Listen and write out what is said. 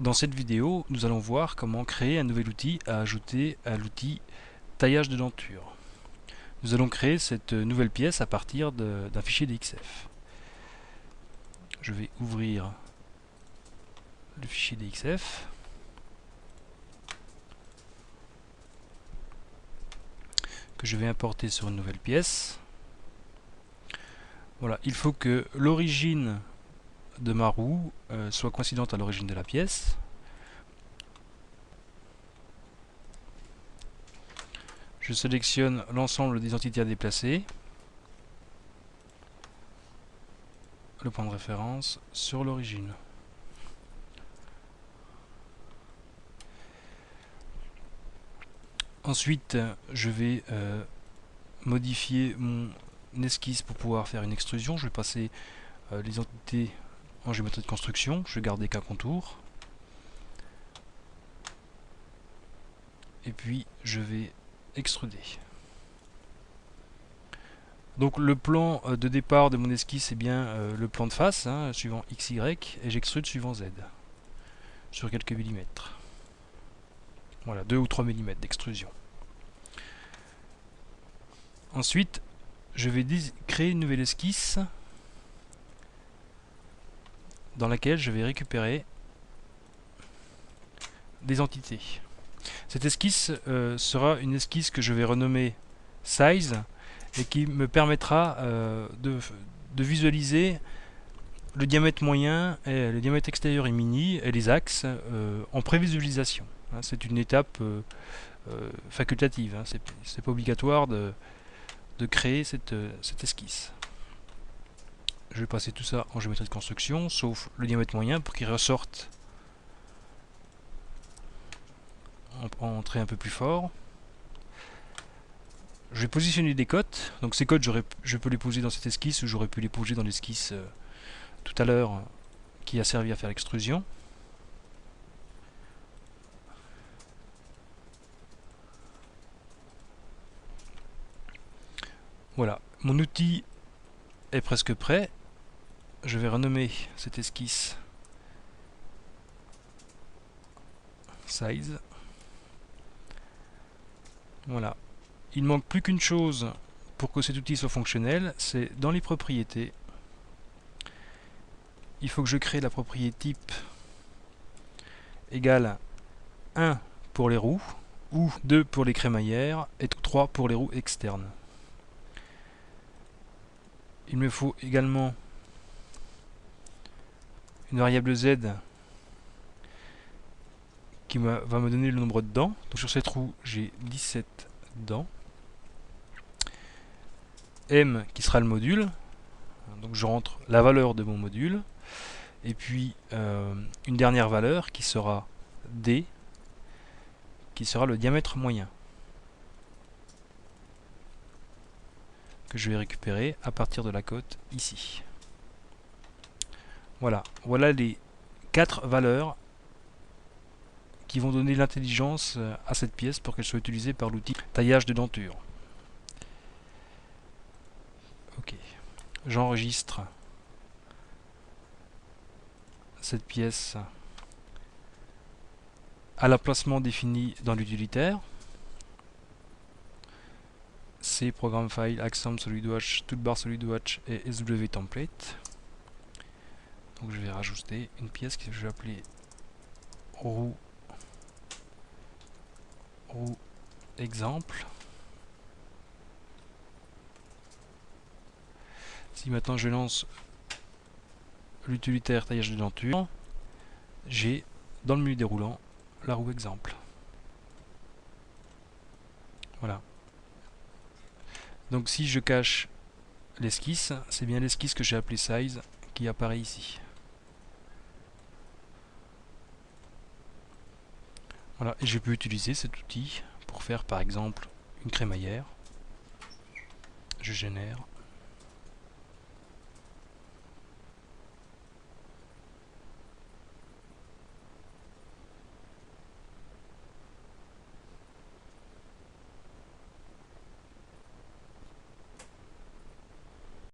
Dans cette vidéo, nous allons voir comment créer un nouvel outil à ajouter à l'outil taillage de denture. Nous allons créer cette nouvelle pièce à partir d'un fichier DXF. Je vais ouvrir le fichier DXF. Que je vais importer sur une nouvelle pièce. Voilà, il faut que l'origine de ma roue soit coïncidente à l'origine de la pièce. Je sélectionne l'ensemble des entités à déplacer, le point de référence sur l'origine. Ensuite, je vais modifier mon esquisse pour pouvoir faire une extrusion. Je vais passer les entités en géométrie de construction. Je vais garder qu'un contour. Et puis, je vais extruder. Donc le plan de départ de mon esquisse est bien le plan de face, suivant XY, et j'extrude suivant Z, sur quelques millimètres. Voilà, 2 ou 3 mm d'extrusion. Ensuite, je vais créer une nouvelle esquisse dans laquelle je vais récupérer des entités. Cette esquisse sera une esquisse que je vais renommer Size et qui me permettra de visualiser le diamètre moyen, et le diamètre extérieur et mini et les axes en prévisualisation. C'est une étape facultative, c'est pas obligatoire de créer cette esquisse. Je vais passer tout ça en géométrie de construction, sauf le diamètre moyen pour qu'il ressorte en trait un peu plus fort. Je vais positionner des cotes. Donc ces cotes, je peux les poser dans cette esquisse ou j'aurais pu les poser dans l'esquisse tout à l'heure qui a servi à faire l'extrusion. Voilà, mon outil est presque prêt. Je vais renommer cette esquisse Size. Voilà. Il ne manque plus qu'une chose pour que cet outil soit fonctionnel, c'est dans les propriétés. Il faut que je crée la propriété type égale 1 pour les roues, ou 2 pour les crémaillères, et 3 pour les roues externes. Il me faut également une variable z qui va me donner le nombre de dents. Donc sur cette roue, j'ai 17 dents. M qui sera le module. Donc je rentre la valeur de mon module. Et puis une dernière valeur qui sera D, qui sera le diamètre moyen, que je vais récupérer à partir de la cote ici. Voilà les 4 valeurs qui vont donner l'intelligence à cette pièce pour qu'elle soit utilisée par l'outil taillage de denture. Ok, j'enregistre cette pièce à l'emplacement défini dans l'utilitaire. C, Program File, Accent, SolidWatch, Toolbar SolidWatch et SW Template. Donc je vais rajouter une pièce que je vais appeler roue exemple. Si maintenant je lance l'utilitaire taillage de denture, j'ai dans le menu déroulant la roue exemple. Voilà. Donc si je cache l'esquisse, c'est bien l'esquisse que j'ai appelée Size qui apparaît ici. Voilà, et je peux utiliser cet outil pour faire par exemple une crémaillère. Je génère